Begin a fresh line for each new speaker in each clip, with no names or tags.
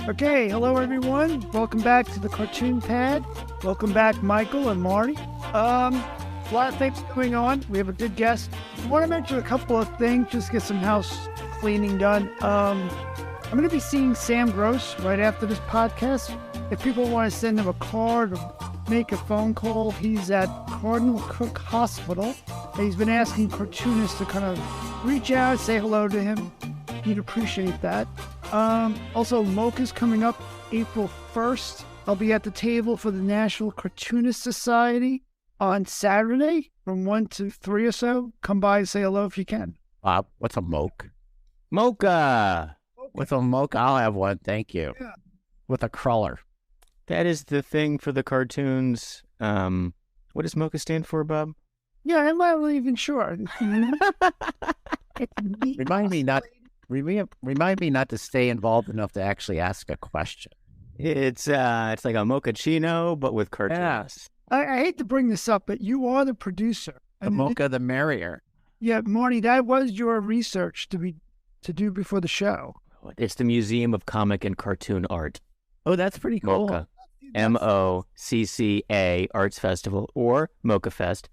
Okay, hello everyone. Welcome back to the Cartoon Pad. Welcome back, Michael and Marty. A lot of things going on. We have a good guest. I want to mention a couple of things, just get some house cleaning done. I'm going to be seeing Sam Gross right after this podcast. If people want to send him a card or make a phone call, he's at Cardinal Cook Hospital. And he's been asking cartoonists to kind of reach out, say hello to him. He'd appreciate that. Also, Mocha's coming up April 1st. I'll be at the table for the National Cartoonist Society on Saturday from 1 to 3 or so. Come by and say hello if you can.
What's a mocha? Mocha! With a mocha, I'll have one, thank you.
Yeah.
With a crawler.
That is the thing for the cartoons. What does mocha stand for, Bob?
Yeah, I'm not even sure.
Remind me not to stay involved enough to actually ask a question.
It's like a mochaccino, but with cartoons.
Yes.
I hate to bring this up, but you are the producer.
The mocha, the merrier.
Yeah, Marty, that was your research to do before the show.
It's the Museum of Comic and Cartoon Art.
Oh, that's pretty cool.
Mocha. MOCCA Arts Festival, or Mocha Fest,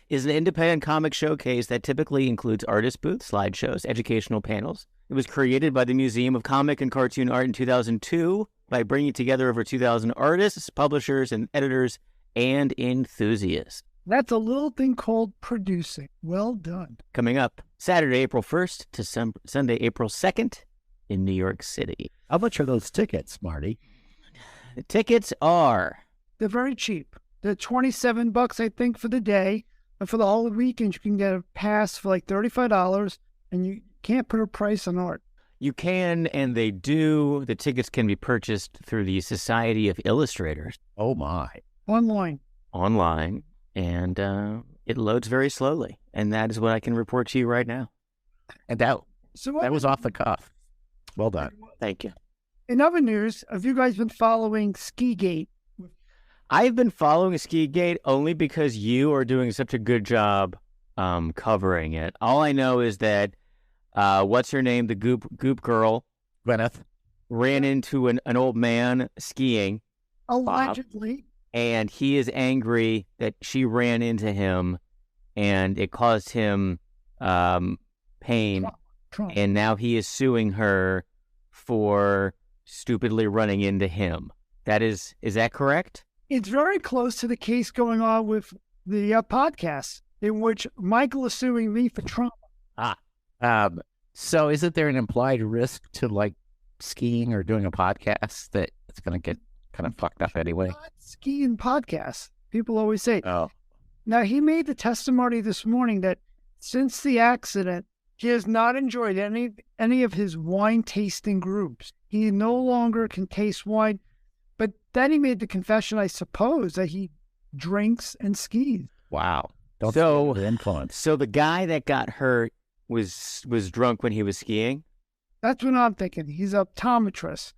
is an independent comic showcase that typically includes artist booths, slideshows, educational panels. It was created by the Museum of Comic and Cartoon Art in 2002 by bringing together over 2,000 artists, publishers, and editors, and enthusiasts.
That's a little thing called producing. Well done.
Coming up Saturday, April 1st to Sunday, April 2nd in New York City.
How much are those tickets, Marty?
The tickets are...
They're very cheap. They're $27, I think, for the day. And for the whole weekend, you can get a pass for like $35, and you can't put a price on art.
You can, and they do. The tickets can be purchased through the Society of Illustrators.
Oh, my.
Online.
And it loads very slowly. And that is what I can report to you right now.
And that was off the cuff. Well done.
Thank you.
In other news, have you guys been following Skigate?
I've been following Skigate only because you are doing such a good job covering it. All I know is that, what's her name, the goop girl,
Gwyneth,
ran into an old man skiing.
Allegedly.
And he is angry that she ran into him, and it caused him pain.
Trump.
And now he is suing her for stupidly running into him. Is that correct?
It's very close to the case going on with the podcast, in which Michael is suing me for Trump.
So isn't there an implied risk to like skiing or doing a podcast that it's going to get kind of fucked up anyway?
Not skiing podcasts. People always say.
Oh.
Now, he made the testimony this morning that since the accident, he has not enjoyed any of his wine tasting groups. He no longer can taste wine. But then he made the confession, I suppose, that he drinks and skis.
Wow.
So
the influence.
So the guy that got hurt was drunk when he was skiing?
That's what I'm thinking. He's an optometrist.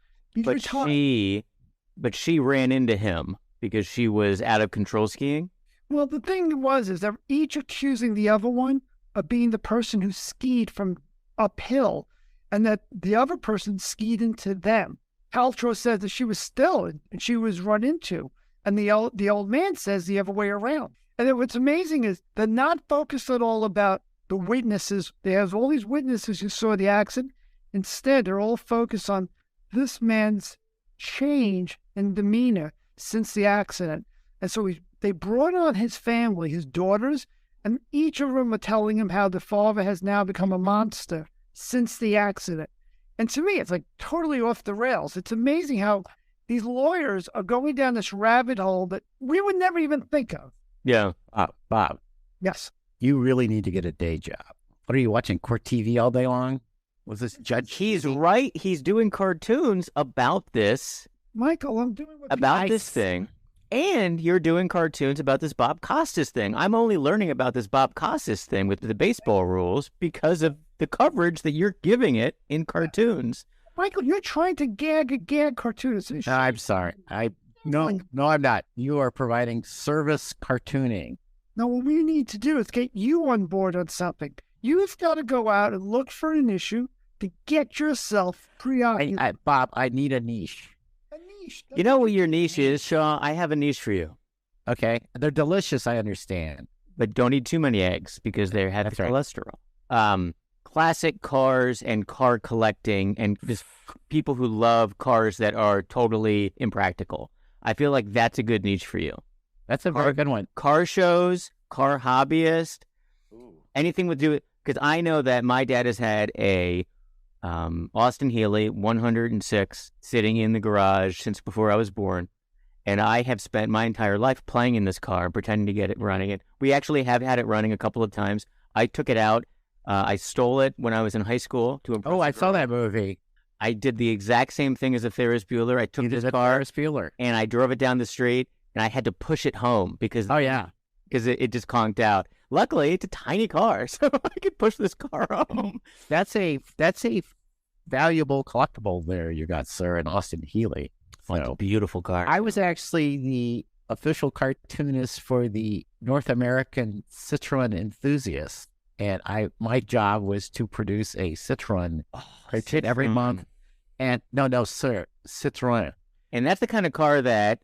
But she ran into him because she was out of control skiing?
Well, the thing is they're each accusing the other one of being the person who skied from uphill, and that the other person skied into them. Paltrow says that she was still and she was run into, and the old man says the other way around. And then what's amazing is they're not focused at all about the witnesses. They have all these witnesses who saw the accident. Instead, they're all focused on this man's change in demeanor since the accident. And so they brought on his family, his daughters, and each of them are telling him how the father has now become a monster since the accident. And to me, it's like totally off the rails. It's amazing how these lawyers are going down this rabbit hole that we would never even think of.
Yeah.
Bob.
Yes.
You really need to get a day job. What are you watching, court TV all day long? Was this judge?
He's right. He's doing cartoons about this.
Michael, I'm doing what
this thing. And you're doing cartoons about this Bob Costas thing. I'm only learning about this Bob Costas thing with the baseball rules because of the coverage that you're giving it in cartoons.
Michael, you're trying to gag a gag cartoonist.
No, I'm sorry. No, I'm not. You are providing service cartooning.
No, what we need to do is get you on board on something. You've got to go out and look for an issue to get yourself preoccupied.
Bob, I need a niche.
A niche.
You know what your niche is, Shaw? I have a niche for you.
Okay, they're delicious. I understand.
But don't eat too many eggs because they have
That's right.
cholesterol. Classic cars and car collecting and just people who love cars that are totally impractical. I feel like that's a good niche for you.
That's a very good one.
Car shows, car hobbyist, anything with do it. Because I know that my dad has had a Austin Healey 106 sitting in the garage since before I was born. And I have spent my entire life playing in this car, pretending to get it running it. We actually have had it running a couple of times. I took it out. I stole it when I was in high school to impress
Oh, I
the
saw
girl.
that movie.
I did the exact same thing as a Ferris Bueller. I took
You did
this
a
car
Ferris Bueller.
and I drove it down the street, and I had to push it home because
Oh yeah.
it just conked out. Luckily, it's a tiny car, so I could push this car home.
That's a valuable collectible there you got, sir, in Austin Healey.
Oh, it's a
So,
beautiful car.
I was actually the official cartoonist for the North American Citroen Enthusiast, and my job was to produce a Citroen cartoon every month. And no, sir, Citroen.
And that's the kind of car that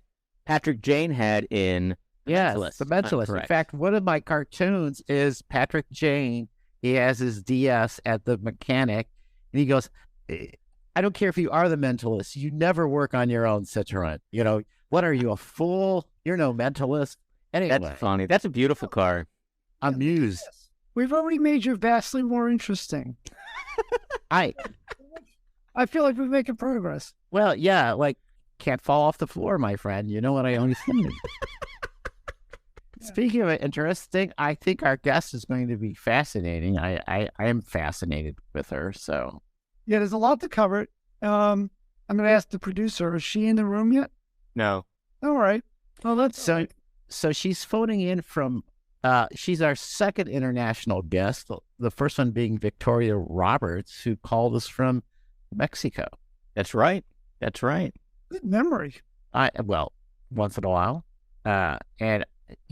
Patrick Jane had in
Yes,
Mentalist.
the Mentalist. In
Correct.
fact, one of my cartoons is Patrick Jane. He has his DS at the mechanic, and he goes, I don't care if you are the Mentalist. You never work on your own Citroen. You know, what are you, a fool? You're no Mentalist. Anyway,
That's funny. That's a beautiful car.
I'm amused.
We've already made you vastly more interesting.
I
feel like we're making progress.
Well, yeah, like can't fall off the floor, my friend. You know what I always say. Speaking of it, interesting, I think our guest is going to be fascinating. I am fascinated with her. So
Yeah, there's a lot to cover. I'm going to ask the producer. Is she in the room yet?
No.
All right. Well, that's
so she's phoning in from. She's our second international guest. The first one being Victoria Roberts, who called us from Mexico.
That's right. That's right.
good memory.
Well, once in a while, and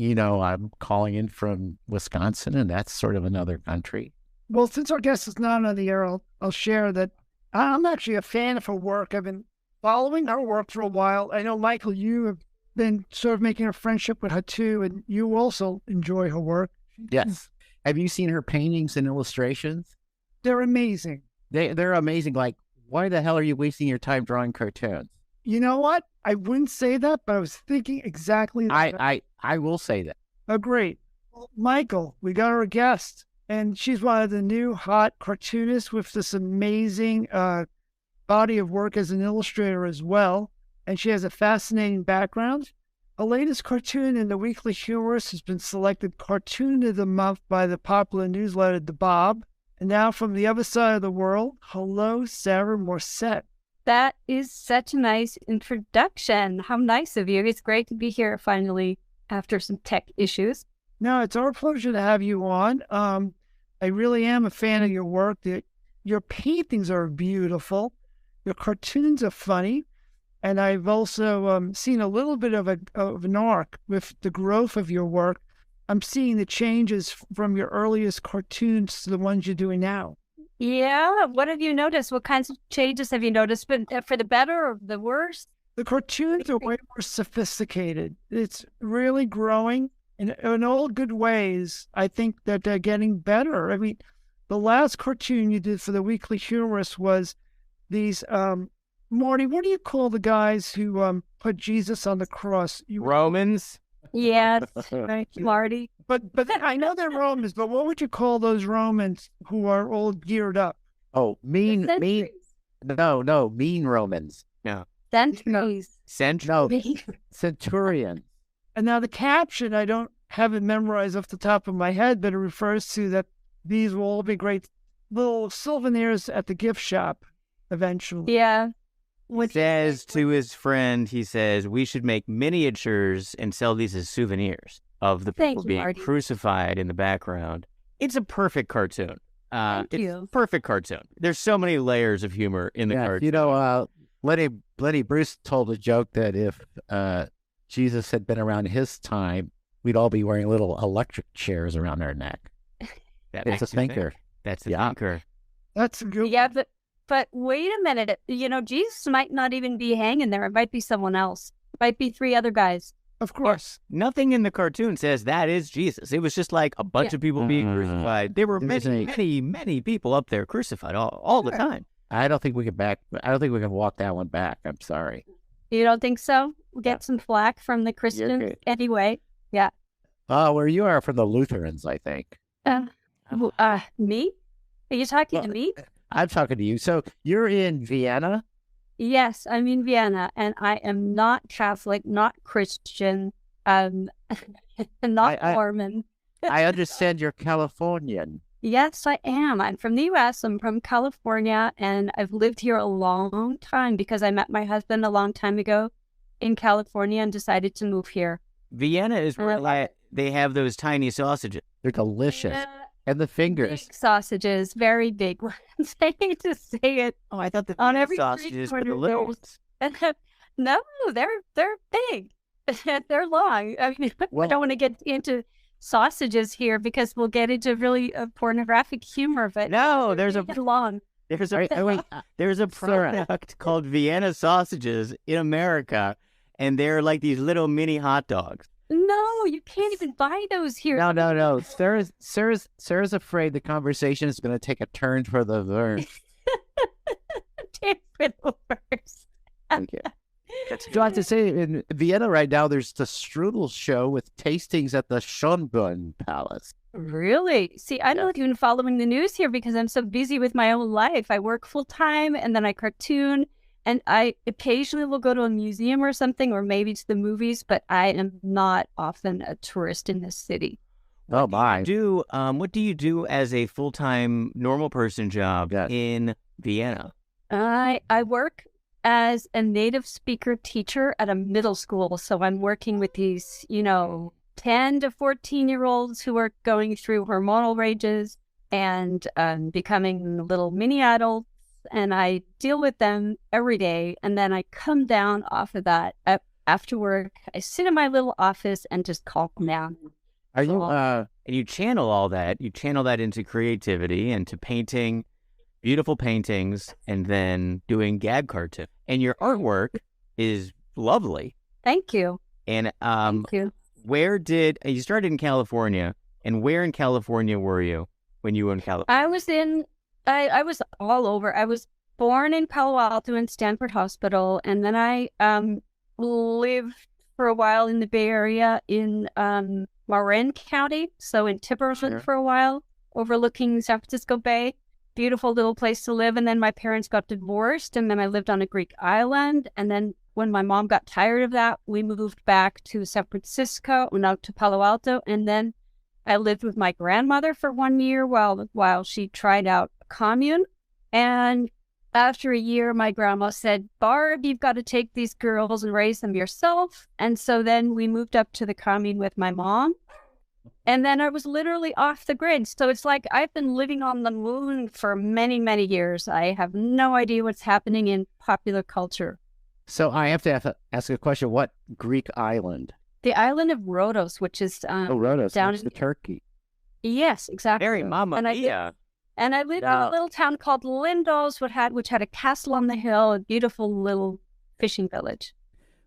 I'm calling in from Wisconsin, and that's sort of another country.
Well, since our guest is not on the air, I'll share that I'm actually a fan of her work. I've been following her work for a while. I know, Michael, you have been sort of making a friendship with her too, and you also enjoy her work.
Yes. Have you seen her paintings and illustrations?
They're amazing.
They're amazing. Like, why the hell are you wasting your time drawing cartoons?
You know what? I wouldn't say that, but I was thinking exactly that.
I will say that.
Oh, great. Well, Michael, we got our guest, and she's one of the new hot cartoonists with this amazing body of work as an illustrator as well. And she has a fascinating background. Her latest cartoon in the Weekly Humorist has been selected Cartoon of the Month by the popular newsletter The Bob. And now from the other side of the world, hello, Sarah Morrissette.
That is such a nice introduction. How nice of you. It's great to be here finally after some tech issues.
No, it's our pleasure to have you on. I really am a fan of your work. Your paintings are beautiful. Your cartoons are funny. And I've also seen a little bit of an arc with the growth of your work. I'm seeing the changes from your earliest cartoons to the ones you're doing now.
Yeah. What have you noticed? What kinds of changes have you noticed? But for the better or the worse?
The cartoons are way more sophisticated. It's really growing in all good ways. I think that they're getting better. I mean, the last cartoon you did for the Weekly Humorist was these, Marty, what do you call the guys who put Jesus on the cross?
Romans.
Yes.
Thank you.
Marty.
But I know they're Romans, but what would you call those Romans who are all geared up?
Oh, mean Romans.
Centuries.
No, Centurion.
And now the caption, I don't have it memorized off the top of my head, but it refers to that these will all be great little souvenirs at the gift shop eventually.
Yeah.
Says to his friend, he says, we should make miniatures and sell these as souvenirs of the
Thank
people
you,
being
Marty.
crucified in the background. It's a perfect cartoon.
Thank
it's
you.
a perfect cartoon. There's so many layers of humor in the cartoon.
Lenny Bruce told a joke that if Jesus had been around his time, we'd all be wearing little electric chairs around our neck.
That
It's
makes
a
you think.
thinker.
That's a
Yeah.
thinker.
That's a good.
Yeah, but But wait a minute. Jesus might not even be hanging there. It might be someone else. It might be 3 other guys.
Of course.
Nothing in the cartoon says that is Jesus. It was just like a bunch of people being crucified. There were many people up there crucified all the time.
I don't think we can walk that one back. I'm sorry.
You don't think so? We'll get some flack from the Christians anyway. Yeah.
Where you are from the Lutherans, I think.
Me? Are you talking to me?
I'm talking to you. So you're in Vienna?
Yes, I'm in Vienna, and I am not Catholic, not Christian, not Mormon.
I understand you're Californian.
Yes, I am. I'm from the U.S. I'm from California, and I've lived here a long time because I met my husband a long time ago in California and decided to move here.
Vienna is where they have those tiny sausages.
They're delicious. And the fingers.
Big sausages, very big ones. I hate to say it.
Oh, I thought the
on every
sausages were the little ones.
No, they're big. They're long. I mean, I don't want to get into sausages here because we'll get into really pornographic humor. But
no, there's a product called Vienna sausages in America, and they're like these little mini hot dogs.
No, you can't even buy those here.
No. Sarah's afraid the conversation is going to take a turn for the worse.
Turn for the worse.
Okay. Do I have to say, in Vienna right now, there's the strudel show with tastings at the Schönbrunn Palace.
Really? See, I'm not even following the news here because I'm so busy with my own life. I work full time and then I cartoon. And I occasionally will go to a museum or something, or maybe to the movies, but I am not often a tourist in this city.
Oh, my.
What do you do as a full-time normal person job in Vienna?
I work as a native speaker teacher at a middle school. So I'm working with these, 10 to 14-year-olds who are going through hormonal ranges and becoming little mini adults. And I deal with them every day. And then I come down off of that after work. I sit in my little office and just calm down.
And you channel all that. You channel that into creativity, into painting, beautiful paintings, and then doing gag cartoon. And your artwork is lovely.
Thank you.
And
Thank you.
You started in California, and where in California were you when you were in California?
I was all over. I was born in Palo Alto in Stanford Hospital, and then I lived for a while in the Bay Area in Marin County, so in Tiburon for a while, overlooking San Francisco Bay. Beautiful little place to live. And then my parents got divorced, and then I lived on a Greek island. And then when my mom got tired of that, we moved back to San Francisco, out to Palo Alto, and then I lived with my grandmother for 1 year while she tried out a commune. And after a year, my grandma said, "Barb, you've got to take these girls and raise them yourself." And so then we moved up to the commune with my mom. And then I was literally off the grid. So it's like I've been living on the moon for many, many years. I have no idea what's happening in popular culture.
So I have to ask a question. What Greek island?
The island of Rhodos, which is
Rhodos,
down
in Turkey.
Yes, exactly.
Very Mamma Mia.
And I lived in a little town called Lindos, which had a castle on the hill, a beautiful little fishing village.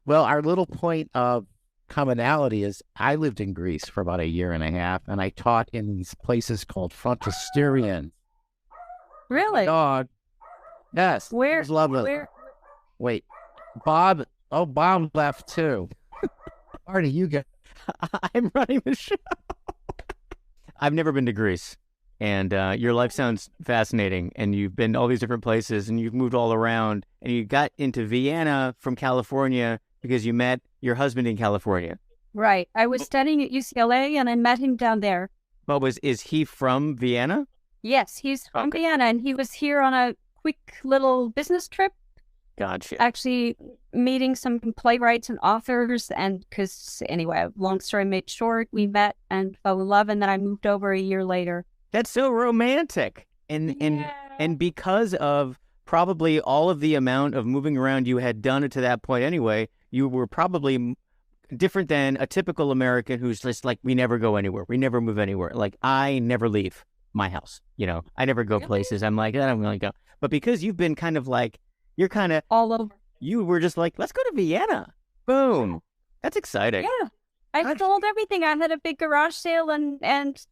Well, our little point of commonality is I lived in Greece for about 1.5 years, and I taught in these places called Frontisterians.
Really?
Dog. Yes.
Where?
It was lovely.
Where?
Wait, Bob. Oh, Bob left too. Marty, you get.
I'm running the show. I've never been to Greece, and your life sounds fascinating. And you've been to all these different places, and you've moved all around, and you got into Vienna from California because you met your husband in California.
Right. I was studying at UCLA, and I met him down there.
But is he from Vienna?
Yes, he's from Vienna, and he was here on a quick little business trip.
Gotcha.
Actually meeting some playwrights and authors, and because anyway, long story made short, we met and fell in love, and then I moved over 1 year later.
That's so romantic. And because of probably all of the amount of moving around you had done to that point anyway, you were probably different than a typical American who's just like, we never go anywhere. We never move anywhere. Like, I never leave. my house. I never go places. I'm like, I don't really go. But because you've been kind of like, you're kind of
all over.
You were just like, let's go to Vienna. Boom. That's exciting.
Yeah. I sold everything. I had a big garage sale and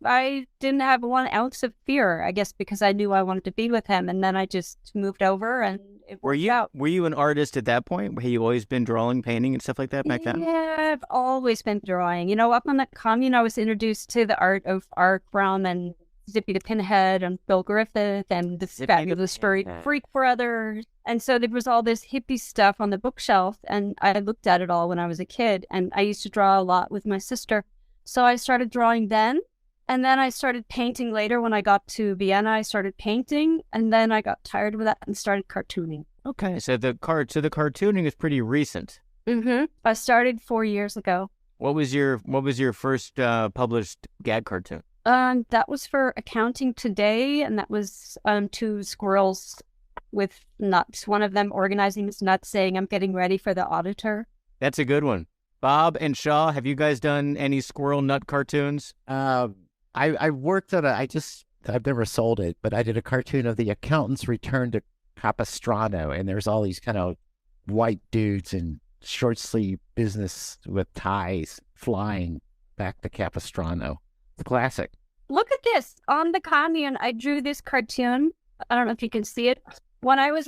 I didn't have 1 ounce of fear, I guess, because I knew I wanted to be with him. And then I just moved over and it worked out.
Were you an artist at that point? Had you always been drawing, painting and stuff like that back then?
Yeah, I've always been drawing. Up on the commune, I was introduced to the art of Art Brown and Zippy the Pinhead and Bill Griffith and the Fabulous Furry Freak Brothers. And so there was all this hippie stuff on the bookshelf, and I looked at it all when I was a kid, and I used to draw a lot with my sister. So I started drawing then, and then I started painting later. When I got to Vienna, I started painting, and then I got tired of that and started cartooning.
Okay, so the cartooning is pretty recent.
Mm-hmm. I started 4 years ago.
What was your first published gag cartoon?
That was for Accounting Today, and that was 2 squirrels with nuts. One of them organizing his nuts, saying, "I'm getting ready for the auditor."
That's a good one. Bob and Shaw, have you guys done any squirrel nut cartoons?
I worked on I've never sold it, but I did a cartoon of the accountant's return to Capistrano, and there's all these kind of white dudes in short sleeve business with ties flying back to Capistrano. It's a classic.
Look at this. On the commune, I drew this cartoon. I don't know if you can see it. When I was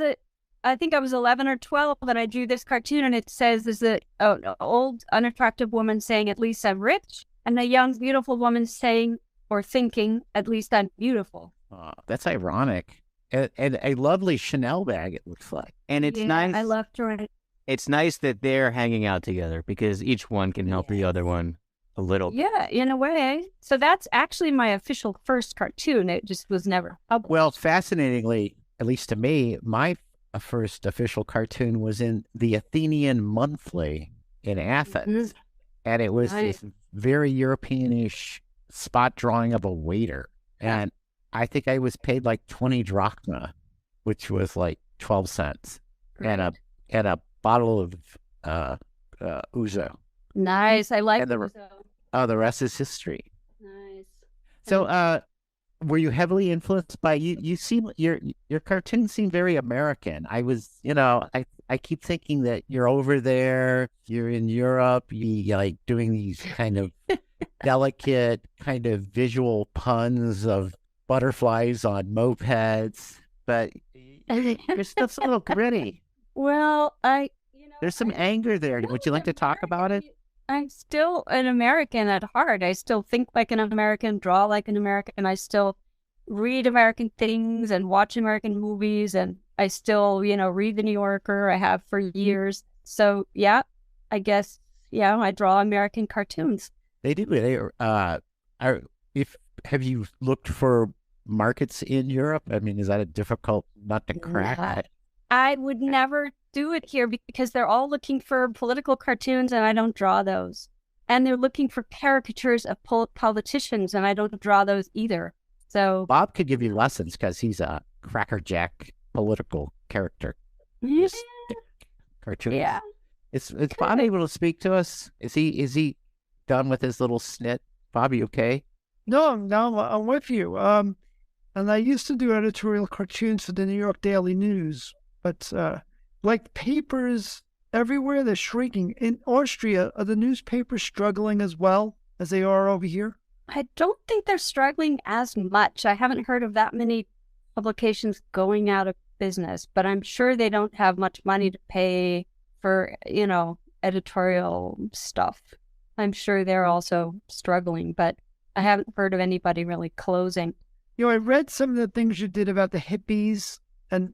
I think I was 11 or 12, and I drew this cartoon, and it says there's an old, unattractive woman saying, "At least I'm rich," and a young, beautiful woman saying or thinking, "At least I'm beautiful."
Oh, that's ironic. And a lovely Chanel bag, it looks like.
And it's nice.
I love drawing it.
It's nice that they're hanging out together because each one can help the other one a little.
Yeah, in a way. So that's actually my official first cartoon. It just was never published.
Well, fascinatingly, at least to me, my first official cartoon was in the Athenian Monthly in Athens. And it was this very European-ish spot drawing of a waiter. And I think I was paid like 20 drachma, which was like 12 cents, and a bottle of ouzo.
Nice. I like
ouzo. Oh, the rest is history.
Nice.
So, were you heavily influenced by you seem your cartoons seem very American. I was, I keep thinking that you're over there, you're in Europe, you like doing these kind of delicate kind of visual puns of butterflies on mopeds, but your stuff's a little gritty.
Well,
there's some anger there. Would you like to talk about it?
I'm still an American at heart. I still think like an American, draw like an American. I still read American things and watch American movies. And I still, read the New Yorker. I have for years. So, yeah, I guess, I draw American cartoons.
They do. Have you looked for markets in Europe? I mean, is that a difficult nut to crack?
I would never do it here because they're all looking for political cartoons and I don't draw those. And they're looking for caricatures of politicians and I don't draw those either. So
Bob could give you lessons because he's a crackerjack political character.
Yeah.
Cartoon.
Yeah.
Is Bob able to speak to us? Is he done with his little snit? Bob, you okay?
No, I'm with you. And I used to do editorial cartoons for the New York Daily News, but like papers everywhere, they're shrinking. In Austria, are the newspapers struggling as well as they are over here?
I don't think they're struggling as much. I haven't heard of that many publications going out of business, but I'm sure they don't have much money to pay for, editorial stuff. I'm sure they're also struggling, but I haven't heard of anybody really closing.
I read some of the things you did about the hippies and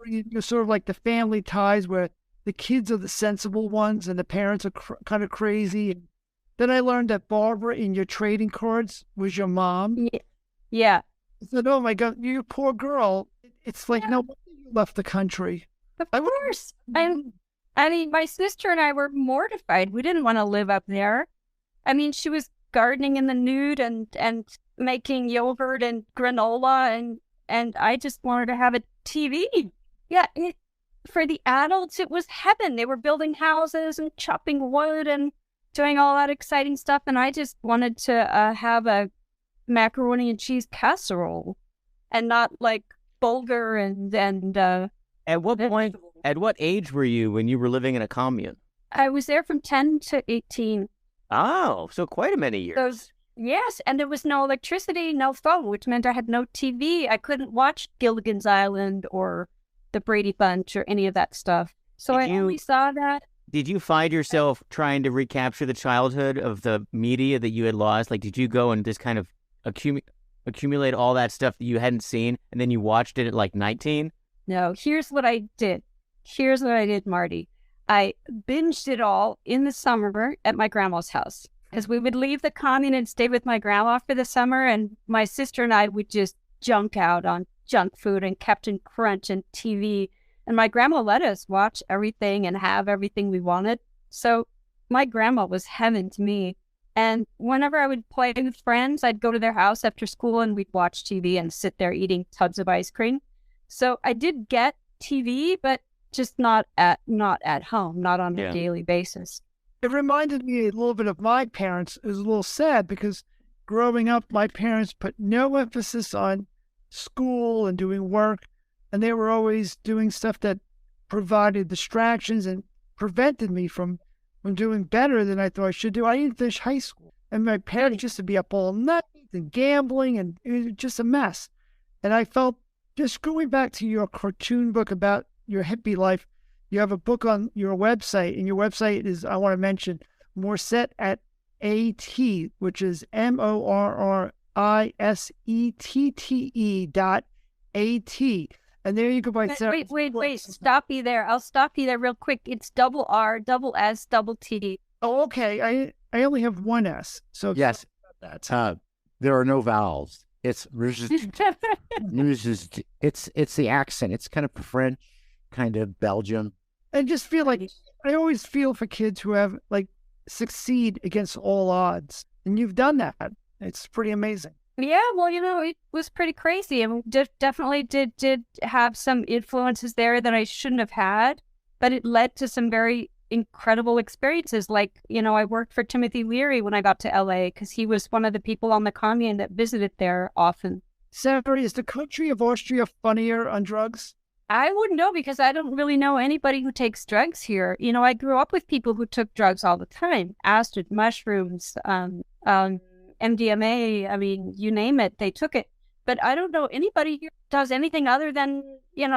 you're sort of like the family ties where the kids are the sensible ones and the parents are kind of crazy. And then I learned that Barbara in your trading cards was your mom.
Yeah.
I said, oh my God, you poor girl. It's like, no wonder you left the country.
Of course. I mean, my sister and I were mortified. We didn't want to live up there. I mean, she was gardening in the nude and making yogurt and granola and I just wanted to have a TV. Yeah, for the adults, it was heaven. They were building houses and chopping wood and doing all that exciting stuff. And I just wanted to have a macaroni and cheese casserole, and not like bulgur and
At what point?
vegetables.
At what age were you when you were living in a commune?
I was there from 10 to 18.
Oh, so quite a many years.
Those Yes, and there was no electricity, no phone, which meant I had no TV. I couldn't watch Gilligan's Island or The Brady Bunch or any of that stuff. So I only saw that.
Did you find yourself trying to recapture the childhood of the media that you had lost? Like, did you go and just kind of accumulate all that stuff that you hadn't seen, and then you watched it at like 19?
No, here's what I did. Here's what I did, Marty. I binged it all in the summer at my grandma's house. Because we would leave the commune and stay with my grandma for the summer, and my sister and I would just junk out on junk food and Captain Crunch and TV. And my grandma let us watch everything and have everything we wanted. So my grandma was heaven to me. And whenever I would play with friends, I'd go to their house after school and we'd watch TV and sit there eating tubs of ice cream. So I did get TV, but just not at home, not on a daily basis.
It reminded me a little bit of my parents. It was a little sad because growing up, my parents put no emphasis on school and doing work, and they were always doing stuff that provided distractions and prevented me from doing better than I thought I should do. I didn't finish high school, and my parents used to be up all night and gambling, and it was just a mess. And I felt, just going back to your cartoon book about your hippie life, you have a book on your website, and your website is, I want to mention, Morrissette at AT, which is MORRISETTE.AT. And there you go by Sarah.
Wait. Stop you there. I'll stop you there real quick. It's double R, double S, double T.
Oh, okay. I only have one S. So
Yes. There are no vowels. It's it's the accent. It's kind of French, kind of Belgium.
I just feel like I always feel for kids who have succeed against all odds, and you've done that. It's pretty amazing.
Yeah, well, it was pretty crazy. I mean, definitely did have some influences there that I shouldn't have had, but it led to some very incredible experiences. Like, I worked for Timothy Leary when I got to LA because he was one of the people on the commune that visited there often.
Sarah, is the country of Austria funnier on drugs?
I wouldn't know because I don't really know anybody who takes drugs here. I grew up with people who took drugs all the time. Acid, mushrooms, MDMA, I mean, you name it, they took it. But I don't know anybody here does anything other than,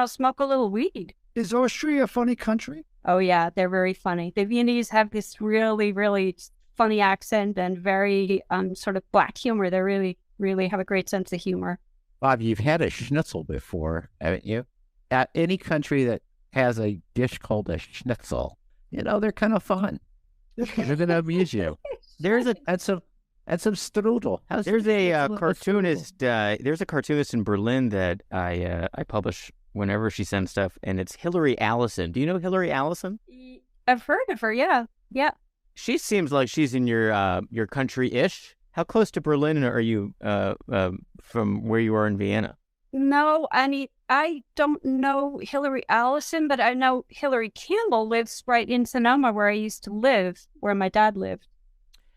smoke a little weed.
Is Austria a funny country?
Oh, yeah, they're very funny. The Viennese have this really, really funny accent and very sort of black humor. They really, really have a great sense of humor.
Bob, you've had a schnitzel before, haven't you? At any country that has a dish called a schnitzel, they're kind of fun. They're going to amuse you.
There's a
And some strudel.
there's a cartoonist. There's a cartoonist in Berlin that I publish whenever she sends stuff, and it's Hillary Allison. Do you know Hillary Allison?
I've heard of her. Yeah.
She seems like she's in your country-ish. How close to Berlin are you from where you are in Vienna?
No, I don't know Hillary Allison, but I know Hillary Campbell lives right in Sonoma, where I used to live, where my dad lived.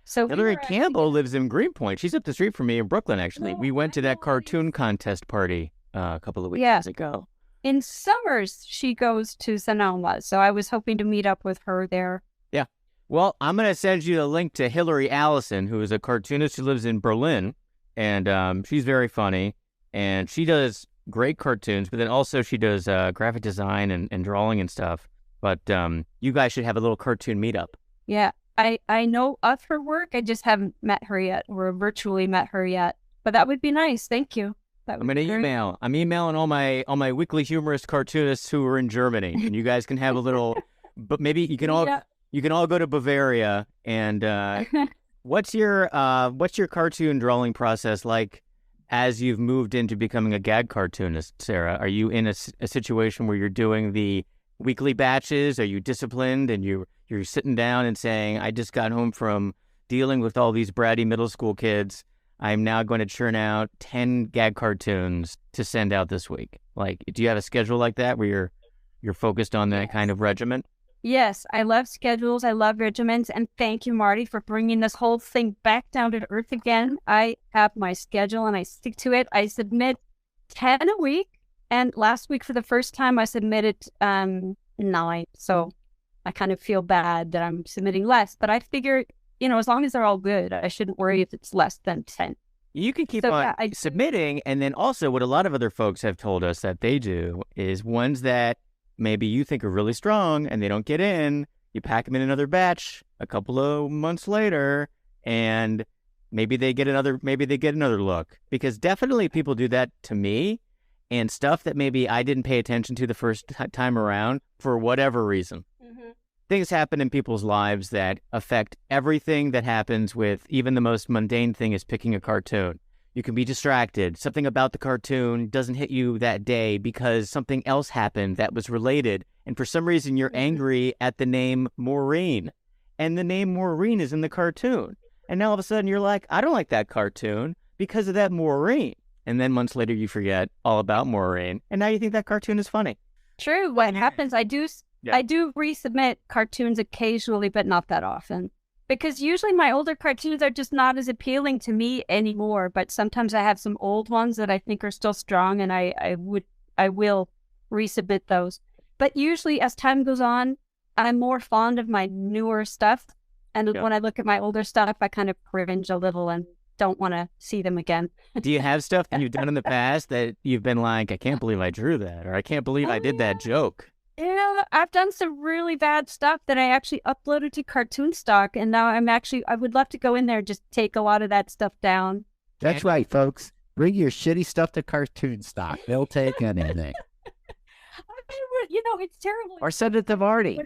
So
Hillary Campbell lives in Greenpoint. She's up the street from me in Brooklyn, actually. We went to that cartoon contest party a couple of weeks ago.
In summers, she goes to Sonoma, so I was hoping to meet up with her there.
Yeah. Well, I'm going to send you a link to Hillary Allison, who is a cartoonist who lives in Berlin, and she's very funny, and she does great cartoons, but then also she does graphic design and drawing and stuff. But you guys should have a little cartoon meetup.
Yeah, I know of her work. I just haven't met her yet or virtually met her yet. But that would be nice. Thank you.
I'm going to email. I'm emailing all my weekly humorist cartoonists who are in Germany, and you guys can have a little. But maybe you can all go to Bavaria. And what's your cartoon drawing process like as you've moved into becoming a gag cartoonist, Sarah? Are you in a situation where you're doing the weekly batches? Are you disciplined and you're sitting down and saying, I just got home from dealing with all these bratty middle school kids. I'm now going to churn out 10 gag cartoons to send out this week. Like, do you have a schedule like that where you're focused on that kind of regimen?
Yes, I love schedules. I love regimens. And thank you, Marty, for bringing this whole thing back down to earth again. I have my schedule and I stick to it. I submit 10 a week. And last week, for the first time, I submitted 9. So I kind of feel bad that I'm submitting less. But I figure, as long as they're all good, I shouldn't worry if it's less than 10.
You can keep on submitting. And then also what a lot of other folks have told us that they do is ones that maybe you think are really strong and they don't get in, you pack them in another batch a couple of months later, and maybe they get another look. Because definitely people do that to me, and stuff that maybe I didn't pay attention to the first time around for whatever reason. Mm-hmm. Things happen in people's lives that affect everything that happens with even the most mundane thing is picking a cartoon. You can be distracted. Something about the cartoon doesn't hit you that day because something else happened that was related. And for some reason, you're angry at the name Maureen. And the name Maureen is in the cartoon. And now all of a sudden, you're like, I don't like that cartoon because of that Maureen. And then months later, you forget all about Maureen. And now you think that cartoon is funny.
True. What happens, I do resubmit cartoons occasionally, but not that often. Because usually my older cartoons are just not as appealing to me anymore. But sometimes I have some old ones that I think are still strong, and I will resubmit those. But usually as time goes on, I'm more fond of my newer stuff. And when I look at my older stuff, I kind of cringe a little and don't want to see them again.
Do you have stuff that you've done in the past that you've been like, I can't believe I drew that, or I can't believe I did that joke?
Yeah, I've done some really bad stuff that I actually uploaded to Cartoon Stock, and now I would love to go in there and just take a lot of that stuff down.
That's right, folks. Bring your shitty stuff to Cartoon Stock. They'll take anything.
It's terrible.
Or send it to Marty.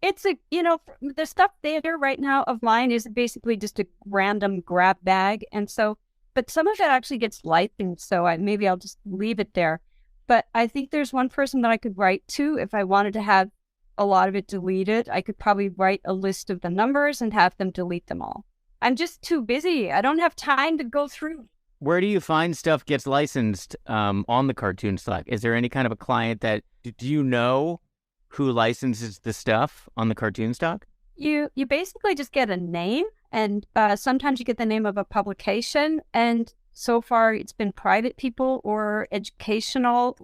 It's the stuff there right now of mine is basically just a random grab bag, and so, but some of it actually gets licensed, so maybe I'll just leave it there. But I think there's one person that I could write to if I wanted to have a lot of it deleted. I could probably write a list of the numbers and have them delete them all. I'm just too busy. I don't have time to go through.
Where do you find stuff gets licensed on the Cartoon Stock? Is there any kind of a client that, do you know who licenses the stuff on the Cartoon Stock?
You basically just get a name, and sometimes you get the name of a publication, and so far it's been private people or educational,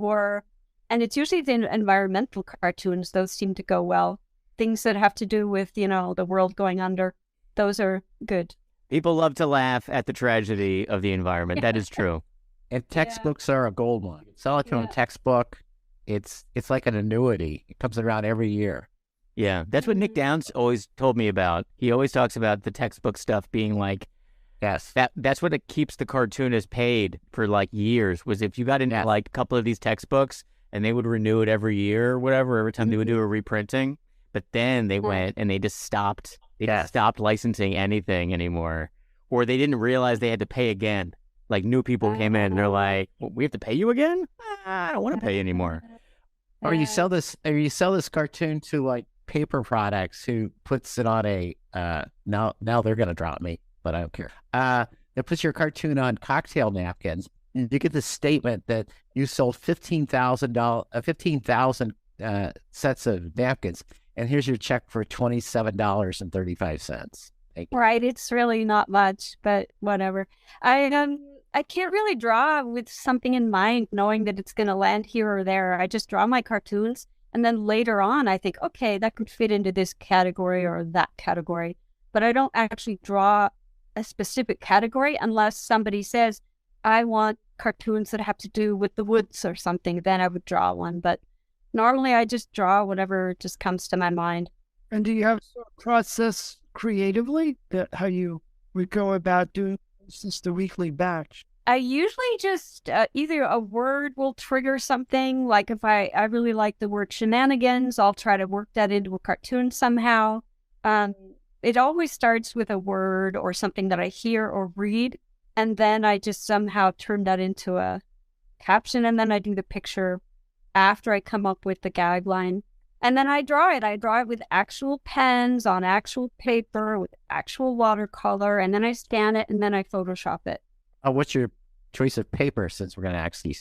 and it's usually the environmental cartoons. Those seem to go well. Things that have to do with, the world going under. Those are good.
People love to laugh at the tragedy of the environment. That is true.
And textbooks are a gold one. Sell it to a textbook. It's like an annuity. It comes around every year.
Yeah, that's what Nick Downs always told me about. He always talks about the textbook stuff being like,
yes,
that's what it keeps the cartoonist paid for like years, was if you got into like a couple of these textbooks and they would renew it every year or whatever, every time they would do a reprinting. But then they went and they just stopped. They stopped licensing anything anymore. Or they didn't realize they had to pay again. Like new people came in and they're like, well, we have to pay you again? I don't want to pay anymore.
Or you sell this cartoon to like paper products who puts it on a now they're gonna drop me, but I don't care. That puts your cartoon on cocktail napkins. You get the statement that you sold 15,000 sets of napkins, and here's your check for $27.35.
Right, it's really not much, but whatever. I can't really draw with something in mind, knowing that it's going to land here or there. I just draw my cartoons, and then later on, I think, okay, that could fit into this category or that category. But I don't actually draw a specific category unless somebody says, I want cartoons that have to do with the woods or something. Then I would draw one. But normally, I just draw whatever just comes to my mind.
And do you have a process creatively that how you would go about doing since the weekly batch?
I usually just either a word will trigger something. Like if I really like the word shenanigans, I'll try to work that into a cartoon somehow. It always starts with a word or something that I hear or read, and then I just somehow turn that into a caption, and then I do the picture after I come up with the gag line. And then I draw it. I draw it with actual pens on actual paper with actual watercolor, and then I scan it, and then I Photoshop it.
What's your choice of paper? Since I'm going to actually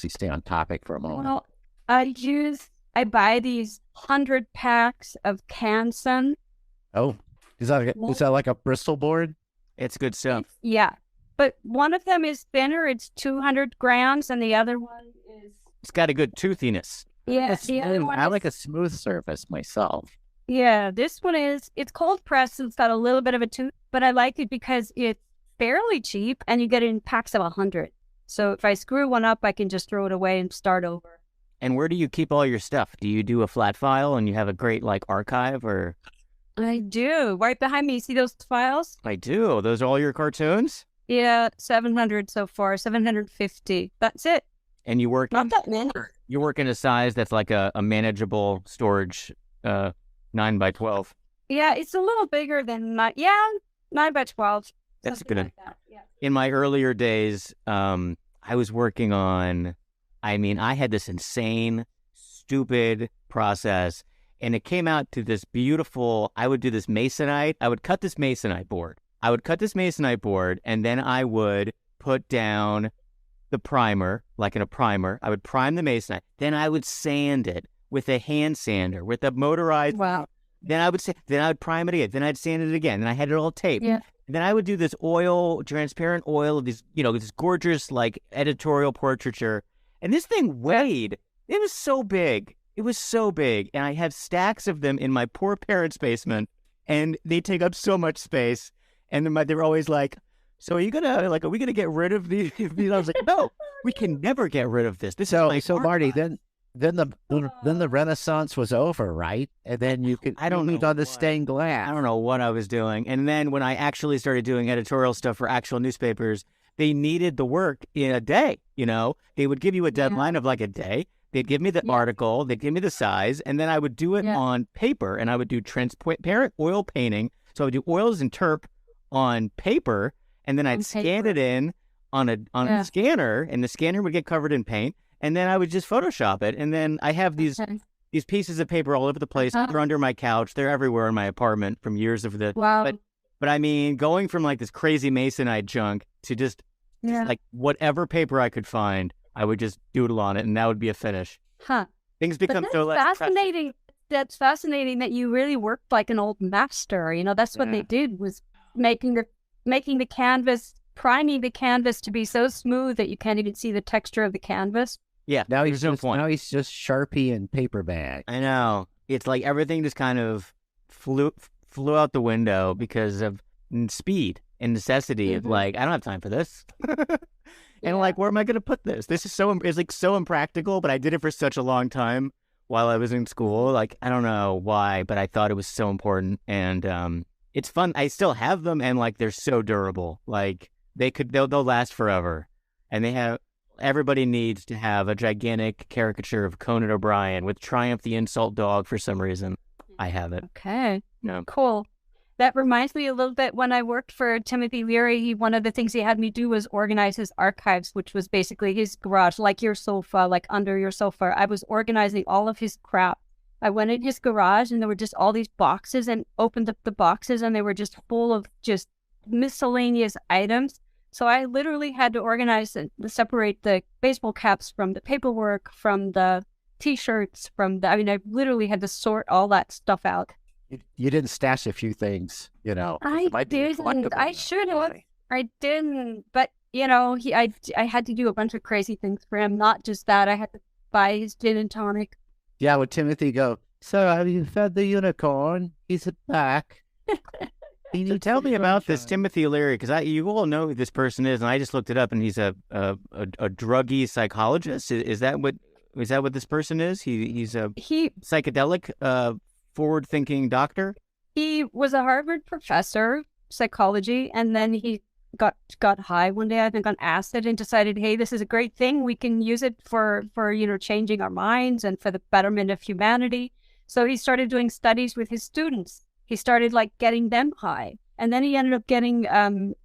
stay on topic for a moment.
Well, I use I buy these 100 packs of Canson.
Oh, is that like a Bristol board?
It's good stuff.
Yeah. But one of them is thinner. It's 200 grams, and the other one is...
It's got a good toothiness.
Yeah, the other one
I
is...
like a smooth surface myself.
Yeah, this one is... It's cold pressed, so it's got a little bit of a tooth, but I like it because it's fairly cheap, and you get it in packs of 100. So if I screw one up, I can just throw it away and start over.
And where do you keep all your stuff? Do you do a flat file and you have a great like archive, or?
I do. Right behind me, you see those files?
I do. Those are all your cartoons?
Yeah, 700 so far, 750. That's it.
And you work
Not that many.
you work in a size that's like a manageable storage 9x12.
Yeah, it's a little bigger than 9 by 12.
That's
something
good.
like that. Yeah.
In my earlier days, I was working on, I had this insane, stupid process, and it came out to this beautiful, I would do this masonite. I would cut this masonite board. And then I would put down the primer, like in a primer. I would prime the masonite. Then I would sand it with a hand sander, with a motorized.
Wow.
Then I would prime it again. Then I'd sand it again. And I had it all taped.
Yeah.
And then I would do this transparent oil of these, this gorgeous, like, editorial portraiture. And this thing weighed. It was so big. And I have stacks of them in my poor parents' basement. And they take up so much space. And they're always like, so are we going to get rid of these? I was like, no, we can never get rid of this. This is my
Marty, then the Renaissance was over, right? And then you moved on to stained glass.
I don't know what I was doing. And then when I actually started doing editorial stuff for actual newspapers, they needed the work in a day. They would give you a deadline of like a day. They'd give me the article, they'd give me the size, and then I would do it on paper, and I would do transparent oil painting. So I would do oils and terp on paper, and then I'd scan it in on a scanner, and the scanner would get covered in paint. And then I would just Photoshop it. And then I have these pieces of paper all over the place. They're under my couch. They're everywhere in my apartment from years of the...
Wow.
But going from like this crazy masonite junk to just like whatever paper I could find, I would just doodle on it, and that would be a finish.
Huh.
Things become so less...
fascinating. That's fascinating that you really worked like an old master. That's what they did, was making the canvas, priming the canvas to be so smooth that you can't even see the texture of the canvas.
Yeah,
now he's just Sharpie and paper bag.
I know. It's like everything just kind of flew out the window because of speed and necessity. Of like, I don't have time for this. And like, where am I going to put this? This is so impractical, but I did it for such a long time while I was in school. Like, I don't know why, but I thought it was so important. And it's fun. I still have them, and like, they're so durable. Like, they'll last forever. And everybody needs to have a gigantic caricature of Conan O'Brien with Triumph the Insult Dog for some reason. I have it.
Okay.
Yeah.
Cool. That reminds me a little bit when I worked for Timothy Leary. One of the things he had me do was organize his archives, which was basically his garage, like your sofa, like under your sofa. I was organizing all of his crap. I went in his garage, and there were just all these boxes, and opened up the boxes, and they were just full of just miscellaneous items. So I literally had to organize and separate the baseball caps from the paperwork, from the T-shirts, I literally had to sort all that stuff out.
You didn't stash a few things,
I didn't. I should have. I didn't. But, I had to do a bunch of crazy things for him. Not just that. I had to buy his gin and tonic.
Yeah, would Timothy go, so have you fed the unicorn? He's back.
Can you tell me about this Timothy Leary? Because you all know who this person is, and I just looked it up, and he's a druggie psychologist. Is that what this person is? He's a psychedelic forward-thinking doctor.
He was a Harvard professor, psychology, and then he got high one day, I think on acid, and decided, hey, this is a great thing. We can use it for changing our minds and for the betterment of humanity. So he started doing studies with his students. He started getting them high. And then he ended up getting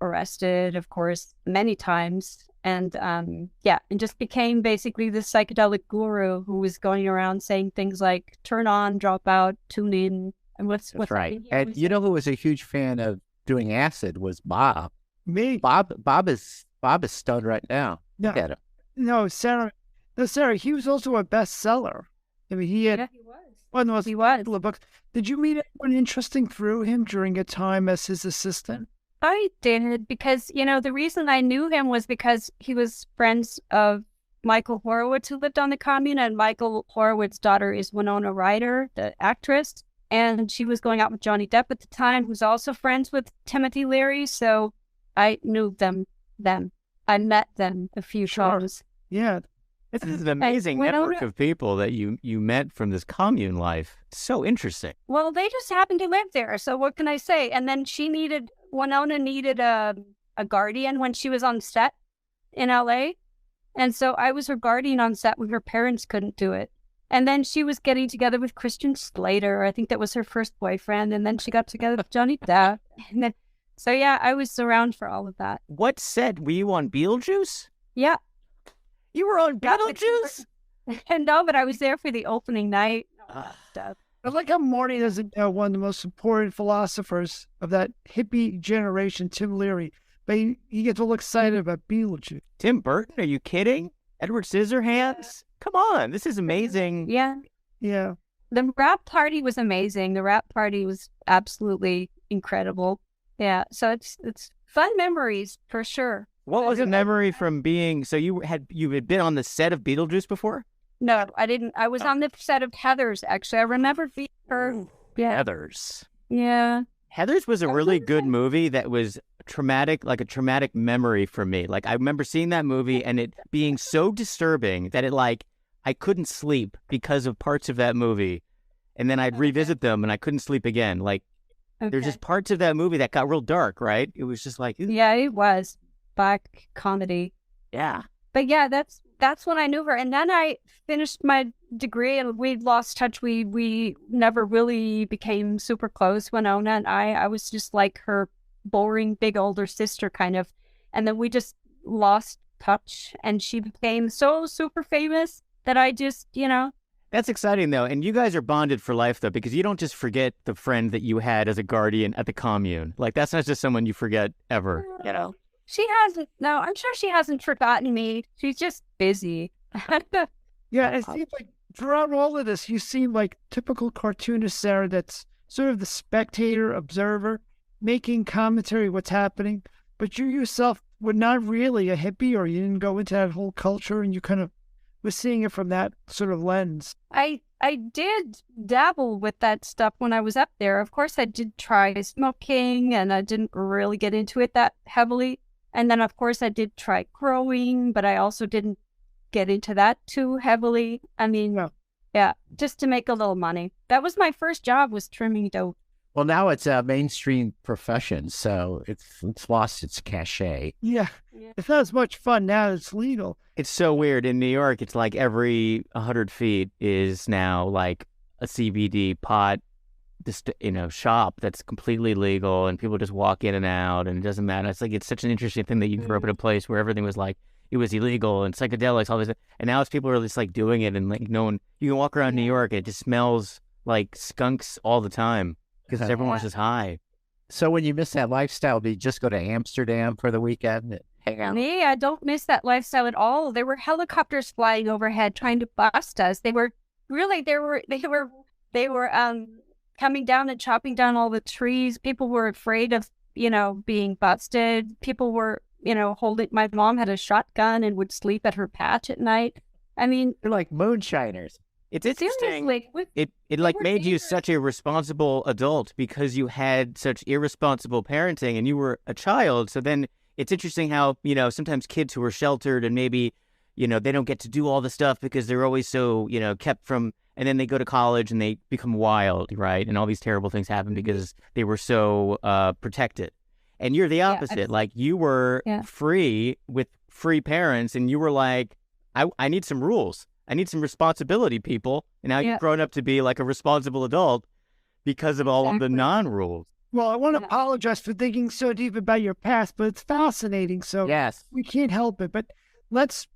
arrested, of course, many times. And and just became basically the psychedelic guru who was going around saying things like, turn on, drop out, tune in. And what's
right. And you know who was a huge fan of doing acid was Bob.
Me?
Bob is stoned right now.
No, Sarah, he was also a bestseller. I mean, he had
Yeah, he was.
one of the most
He was.
popular books. Did you meet anyone interesting through him during a time as his assistant?
I did because, the reason I knew him was because he was friends of Michael Horowitz, who lived on the commune, and Michael Horowitz's daughter is Winona Ryder, the actress, and she was going out with Johnny Depp at the time, who's also friends with Timothy Leary, so I knew them. I met them a few times.
Yeah.
This is an amazing network of people that you met from this commune life. So interesting.
Well, they just happened to live there, so what can I say? And then Winona needed a guardian when she was on set in LA. And so I was her guardian on set when her parents couldn't do it. And then she was getting together with Christian Slater. I think that was her first boyfriend. And then she got together with Johnny Depp. And then, so yeah, I was around for all of that.
What set? Were you on Beetlejuice?
Yeah.
You were on Beetlejuice?
No, but I was there for the opening night. Stuff.
I like how Marty is one of the most important philosophers of that hippie generation, Tim Leary. But he gets all excited about Beetlejuice.
Tim Burton? Are you kidding? Edward Scissorhands? Come on, this is amazing.
Yeah.
Yeah.
The rap party was amazing. The rap party was absolutely incredible. Yeah. So it's fun memories for sure.
What was a memory from being? So you had been on the set of Beetlejuice before?
No, I didn't. I was on the set of Heathers. Actually, I remember being her. Yeah.
Heathers.
Yeah.
Heathers was a really good movie that was traumatic, like a traumatic memory for me. Like I remember seeing that movie and it being so disturbing that I couldn't sleep because of parts of that movie. And then I'd revisit them and I couldn't sleep again. Like there's just parts of that movie that got real dark, right? It was just like,
yeah, it was black comedy.
Yeah.
But yeah, that's when I knew her. And then I finished my degree and we lost touch. We never really became super close, Winona and I was just like her boring big older sister kind of. And then we just lost touch and she became so super famous that I just,
That's exciting though. And you guys are bonded for life though, because you don't just forget the friend that you had as a guardian at the commune. Like that's not just someone you forget ever,
She hasn't. No, I'm sure she hasn't forgotten me. She's just busy.
Yeah, it seems like throughout all of this, you seem like typical cartoonist Sarah that's sort of the spectator, observer, making commentary what's happening. But you yourself were not really a hippie, or you didn't go into that whole culture, and you kind of were seeing it from that sort of lens.
I did dabble with that stuff when I was up there. Of course, I did try smoking, and I didn't really get into it that heavily. And then, of course, I did try growing, but I also didn't get into that too heavily. I mean, yeah, just to make a little money. That was my first job, was trimming dope.
Well, now it's a mainstream profession, so it's lost its cachet.
Yeah, it's not as much fun now that it's legal.
It's so weird. In New York, it's like every 100 feet is now like a CBD pot, shop that's completely legal, and people just walk in and out, and it doesn't matter. It's like it's such an interesting thing that you grew up in a place where everything was like it was illegal and psychedelics, all this, and now it's people are just like doing it, and like no one. You can walk around New York, it just smells like skunks all the time because everyone's just high.
So when you miss that lifestyle, do you just go to Amsterdam for the weekend and hang out?
Me, I don't miss that lifestyle at all. There were helicopters flying overhead trying to bust us. They were coming down and chopping down all the trees. People were afraid of, being busted. People were, my mom had a shotgun and would sleep at her patch at night. I mean,
They're like moonshiners.
It's interesting.
Seriously,
It made you such a responsible adult because you had such irresponsible parenting and you were a child. So then it's interesting how, sometimes kids who are sheltered and maybe, they don't get to do all the stuff because they're always so, kept from, and then they go to college and they become wild, right? And all these terrible things happen because they were so protected. And you're the opposite. Like you were free with free parents and you were like, I need some rules. I need some responsibility, people. And now you've grown up to be like a responsible adult because of all of the non-rules.
Well, I want to apologize for thinking so deep about your past, but it's fascinating. So we can't help it. But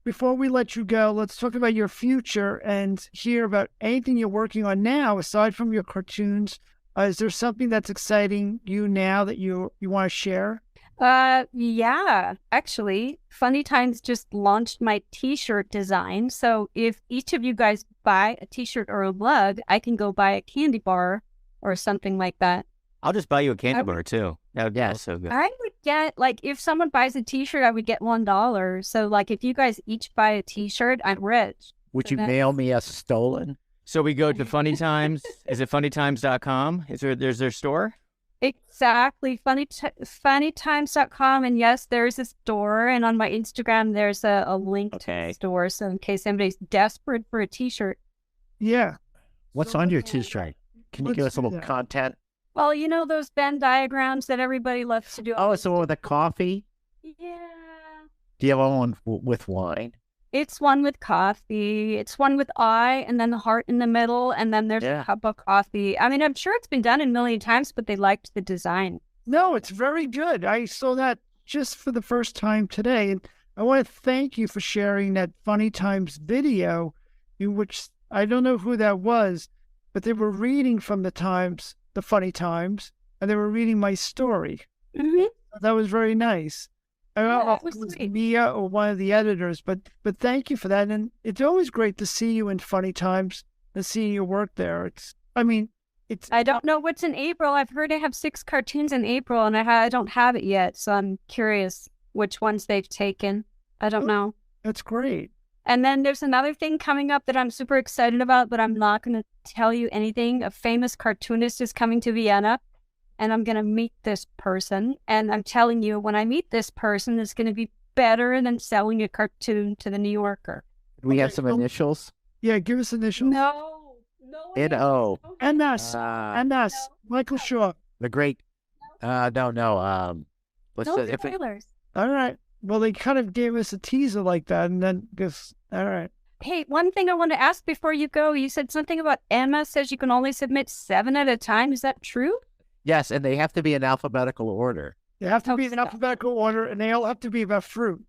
before we let you go, let's talk about your future and hear about anything you're working on now, aside from your cartoons. Is there something that's exciting you now that you want to share?
Yeah, actually, Funny Times just launched my t-shirt design. So if each of you guys buy a t-shirt or a mug, I can go buy a candy bar or something like that.
I'll just buy you a candy
I
bar too. That would be
Yes.
also good.
I would get, like, if someone buys a t-shirt, I would get $1. So, like, if you guys each buy a t-shirt, I'm rich.
Would
So
you
that's-
mail me a stolen?
So we go to Funny Times. Is it funnytimes.com? There's their store?
Exactly. Funnytimes.com. And yes, there's a store. And on my Instagram, there's a link to
Okay.
the store. So in case anybody's desperate for a t-shirt.
Yeah.
What's
So
on your
let's-
t-shirt? Can you
let's
give us a
do
little
that.
content?
Well, you know those Venn diagrams that everybody loves to do.
Oh, it's the one with the coffee?
Yeah.
Do you have one with wine?
It's one with coffee. It's one with eye, and then the heart in the middle, and then there's
Yeah.
a cup of coffee. I mean, I'm sure it's been done a million times, but they liked the design.
No, it's very good. I saw that just for the first time today. And I want to thank you for sharing that Funny Times video, in which I don't know who that was, but they were reading from the Times, the Funny Times, and they were reading my story.
Mm-hmm.
That was very nice. I don't know
Yeah,
if
it was
it was
sweet.
Mia or one of the editors, but thank you for that. And it's always great to see you in Funny Times and see your work there. It's
I don't know what's in April. I've heard I have 6 cartoons in April, and I don't have it yet, so I'm curious which ones they've taken. I don't know.
That's great.
And then there's another thing coming up that I'm super excited about, but I'm not going to tell you anything. A famous cartoonist is coming to Vienna, and I'm going to meet this person. And I'm telling you, when I meet this person, it's going to be better than selling a cartoon to the New Yorker.
Do we have
Okay,
some
well-
initials?
Yeah, give us initials.
No.
N.O.
NS. NS. Michael
no.
Shaw.
The great. No. Let's
No
if it,
spoilers.
All right. Well, they kind of gave us a teaser like that, and then just all right.
Hey, one thing I want to ask before you go. You said something about Emma says you can only submit 7 at a time. Is that true?
yes, and they have to be in alphabetical order.
They have to
Oh,
be in
stop.
alphabetical order, and they all have to be about fruit.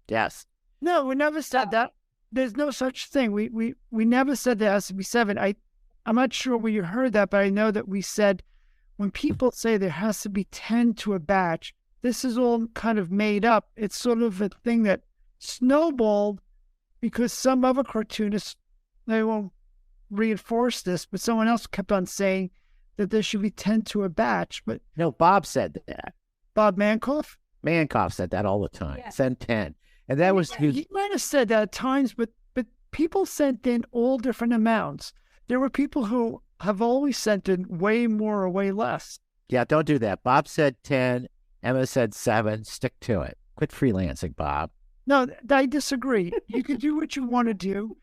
Yes.
No, we never said
Stop.
that. There's no such thing. We never said there has to be 7. I'm not sure where you heard that, but I know that we said when people say there has to be 10 to a batch, this is all kind of made up. It's sort of a thing that snowballed because some other cartoonists, they won't reinforce this, but someone else kept on saying that there should be 10 to a batch. But
No, Bob said that.
Bob Mankoff,
Mankoff said that all the time.
Yeah.
Send 10. And that was
he might have said that at times, but people sent in all different amounts. There were people who have always sent in way more or way less.
yeah, don't do that. Bob said 10. Emma said 7. Stick to it. Quit freelancing, Bob.
No, I disagree. You can do what you want to do.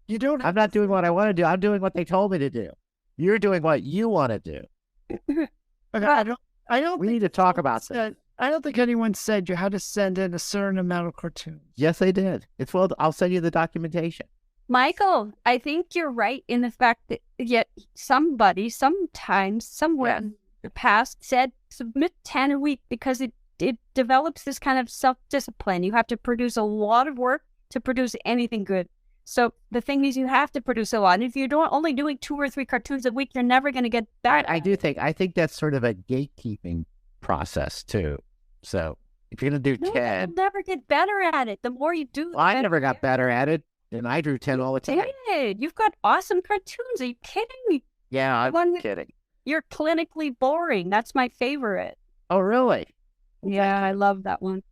You don't.
I'm not doing what I want to do. I'm doing what they told me to do. You're doing what you want to do.
I don't. I don't.
We
think
need to talk
anyone
about this.
said- I don't think anyone said you had to send in a certain amount of cartoons.
Yes, they did. It's well. I'll send you the documentation.
Michael, I think you're right in the fact that yet somebody, sometimes, somewhere in the past said submit 10 a week because it develops this kind of self-discipline. You have to produce a lot of work to produce anything good. So the thing is, you have to produce a lot. And if you're only doing 2 or 3 cartoons a week, you're never going to get that.
I do think. I think that's sort of a gatekeeping process too. So if you're gonna do
No,
10,
you'll never get better at it. The more you do, the
I
better
never
you
got
get.
better at it, and I drew 10 all the time.
Dude, you've got awesome cartoons. Are you kidding me?
Yeah, I'm
One that-
kidding.
You're clinically boring. That's my favorite.
Oh, really?
Yeah, I love that one.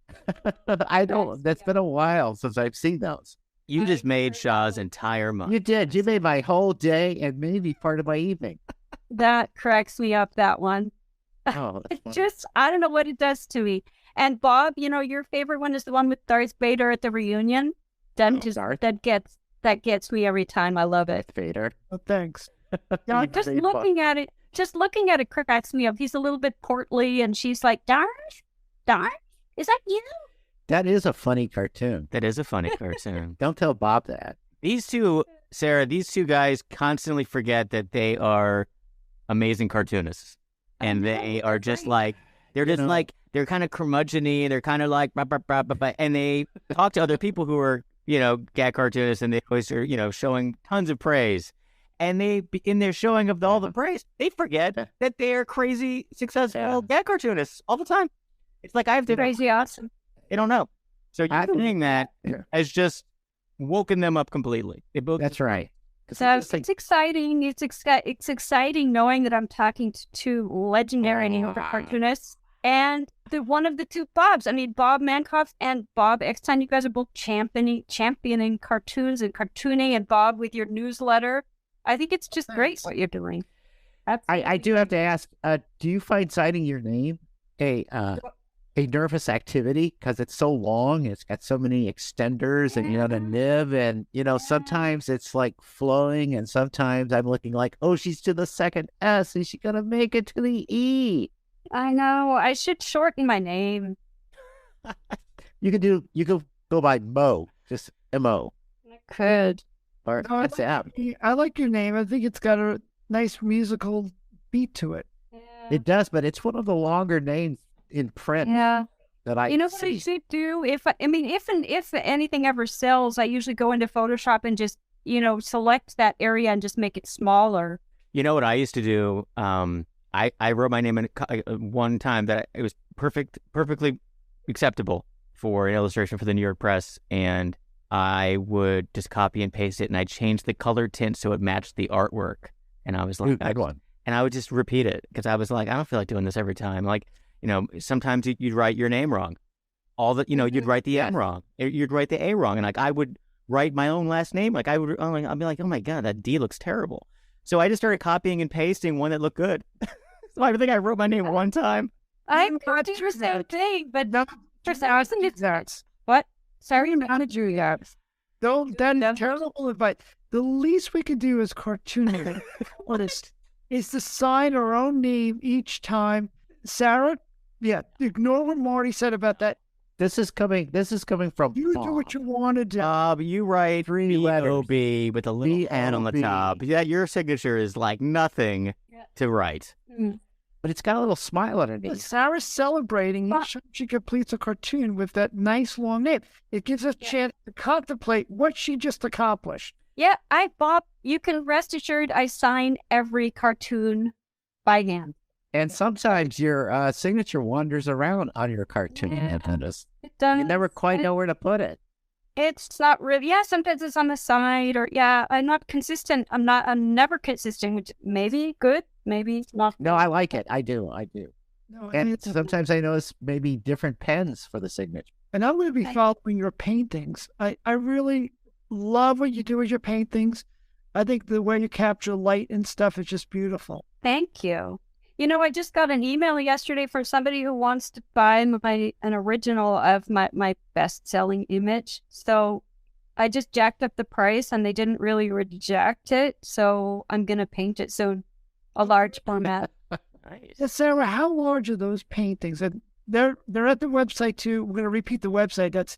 I don't.
Yes,
That's
yeah.
been a while since I've seen those.
You
I
just made
agree.
Shaw's entire month.
You did. You made my whole day and maybe part of my evening.
That cracks me up, that one.
Oh, that's
It
funny.
just, I don't know what it does to me. And Bob, you know, your favorite one is the one with Darth Vader at the reunion. That just,
Darth?
that gets me every time. I love it.
Vader.
Oh, thanks.
You
Just
made
looking at it cracks me up. He's a little bit portly, and she's like, Darth, is that you?
That is a funny cartoon.
That is a funny cartoon.
Don't tell Bob that.
These two, Sarah, these two guys constantly forget that they are amazing cartoonists. And
I know,
they are
they're
just
great.
like, they're just
know.
like, they're kind of curmudgeon-y. They're kind of like, bah, bah, bah, bah, bah, and they talk to other people who are, gag cartoonists, and they always are, showing tons of praise. And they, in their showing of all the praise, they forget that they're crazy, successful
Yeah.
gag cartoonists all the time. It's like I have to.
Crazy awesome.
They don't know. So you saying that
Yeah.
has just woken them up completely.
That's right. 'Cause
So
it's like-
it's exciting. It's exciting knowing that I'm talking to two legendary New Yorker cartoonists and one of the two Bobs. I mean, Bob Mankoff and Bob Eckstein. You guys are both championing cartoons and cartooning, and Bob with your newsletter. I think it's just great what you're doing.
I do have to ask, do you find signing your name a nervous activity because it's so long? It's got so many extenders and, the nib, and, sometimes it's like flowing, and sometimes I'm looking like, oh, she's to the second S. Is she going to make it to the E?
I know. I should shorten my name.
You could go by Mo, just M-O.
I could.
Or
No,
that's it.
I like your name. I think it's got a nice musical beat to it.
It does, but it's one of the longer names in print
Yeah.
that I
You know what I
see.
should do? If anything ever sells, I usually go into Photoshop and just, select that area and just make it smaller.
You know what I used to do? I wrote my name in one time that it was perfectly acceptable for an illustration for the New York Press, and I would just copy and paste it, and I'd change the color tint so it matched the artwork. And I was like,
Good one.
and I would just repeat it because I was like, I don't feel like doing this every time. Like, sometimes you'd write your name wrong. You'd write the M wrong. You'd write the A wrong. And like, I would write my own last name. Like I'd be like, oh my God, that D looks terrible. So I just started copying and pasting one that looked good. So I think I wrote my name one time.
I could do the same thing, but
No,
for some reason it's
that's
what? Sorry,
how did you that? Don't that's terrible advice. The least we could do as cartooning is to sign our own name each time. Sarah, ignore what Marty said about that.
This is coming from
You
Bob.
do what you want to do.
But you write
3 letters.
B-O-B with a little N on the
B-O-B.
top. Yeah, your signature is like nothing to write.
But it's got a little smile
But
underneath.
Sarah's celebrating each time she completes a cartoon with that nice long name. It gives us a chance to contemplate what she just accomplished.
Yeah, Bob, you can rest assured I sign every cartoon by hand.
And sometimes your signature wanders around on your cartoon.
Yeah.
And you
It does.
never quite know where to put it.
It's not really. Yeah, sometimes it's on the side, or I'm not consistent. I'm never consistent, which maybe good, maybe not.
No, I like it. I do.
No,
And
it's-
sometimes I notice maybe different pens for the signature.
And I'm going to be following your paintings. I really love what you do with your paintings. I think the way you capture light and stuff is just beautiful.
Thank you. I just got an email yesterday from somebody who wants to buy an original of my best-selling image. So I just jacked up the price, and they didn't really reject it. So I'm going to paint it soon, a large format.
Nice.
Yeah, Sarah, how large are those paintings? And they're at the website too. We're going to repeat the website. That's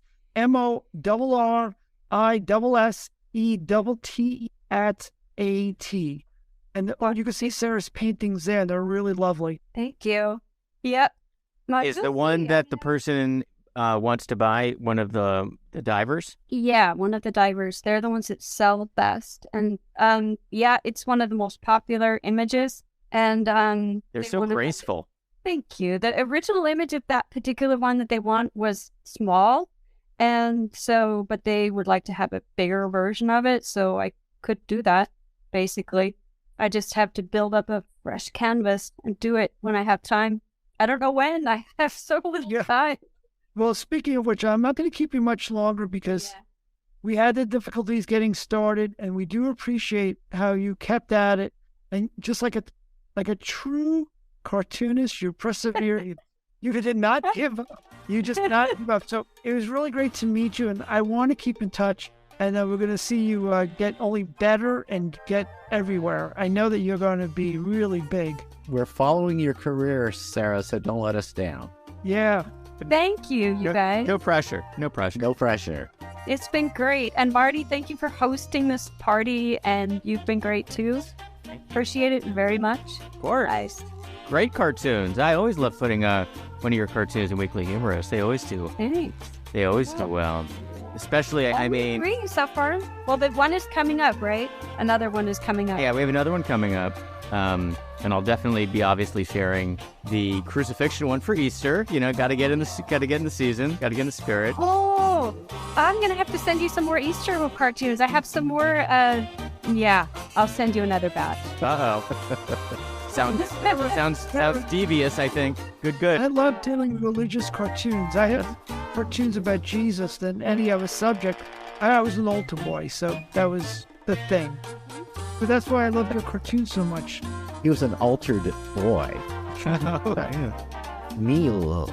MORRISSETTEAT. And you can see Sarah's paintings there. They're really lovely.
Thank you. Yep.
Is the one that the person wants to buy one of the divers?
Yeah, one of the divers. They're the ones that sell best. And it's one of the most popular images. And
They're so graceful.
Thank you. The original image of that particular one that they want was small. And so, but they would like to have a bigger version of it. So I could do that, basically. I just have to build up a fresh canvas and do it when I have time. I don't know when. I have so little time.
Well, speaking of which, I'm not going to keep you much longer because we had the difficulties getting started, and we do appreciate how you kept at it. And just like a true cartoonist, you persevered. You did not give up. You just did not give up. So it was really great to meet you, and I want to keep in touch. And we're going to see you get only better and get everywhere. I know that you're going to be really big.
We're following your career, Sarah, so don't let us down.
Yeah.
Thank you, you guys.
No pressure. No pressure.
No pressure.
It's been great. And Marty, thank you for hosting this party. And you've been great too. Appreciate it very much.
Of course.
Nice.
Great cartoons. I always love putting one of your cartoons in Weekly Humorist. They always do.
Thanks.
They always do well. Especially, I mean...
Agree so far. Well, the one is coming up, right? Another one is coming up.
Yeah, we have another one coming up. And I'll definitely be obviously sharing the crucifixion one for Easter. You know, got to get in the season, got to get in the spirit.
Oh, I'm gonna have to send you some more Easter cartoons. I have some more. Yeah, I'll send you another batch.
Sounds devious, I think. Good.
I love telling religious cartoons. I have cartoons about Jesus than any other subject. I was an altar boy, so that was the thing. But that's why I love your cartoons so much.
He was an altered boy. Neil.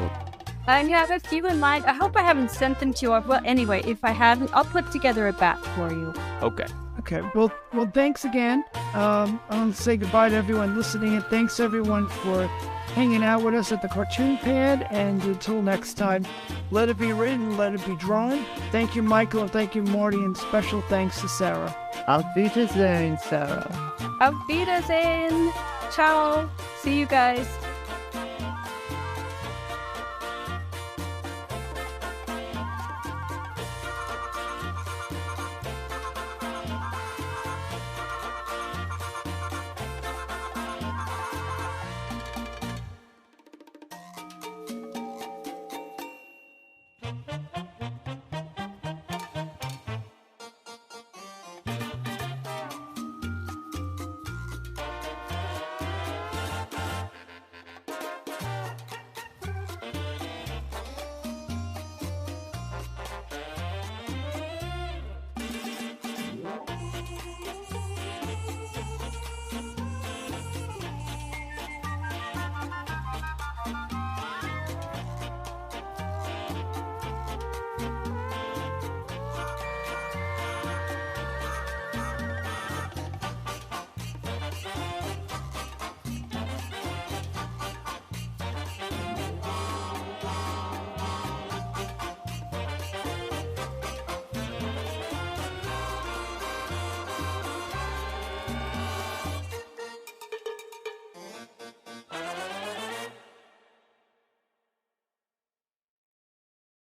I have a few in mind. I hope I haven't sent them to you. Well, anyway, if I haven't, I'll put together a batch for you.
Okay.
Okay. Well, thanks again. I want to say goodbye to everyone listening, and thanks everyone for hanging out with us at the Cartoon Pad. And until next time, let it be written, let it be drawn. Thank you, Michael, and thank you, Morty, and special thanks to Sarah.
Auf Wiedersehen, Sarah.
Auf Wiedersehen. Ciao. See you guys.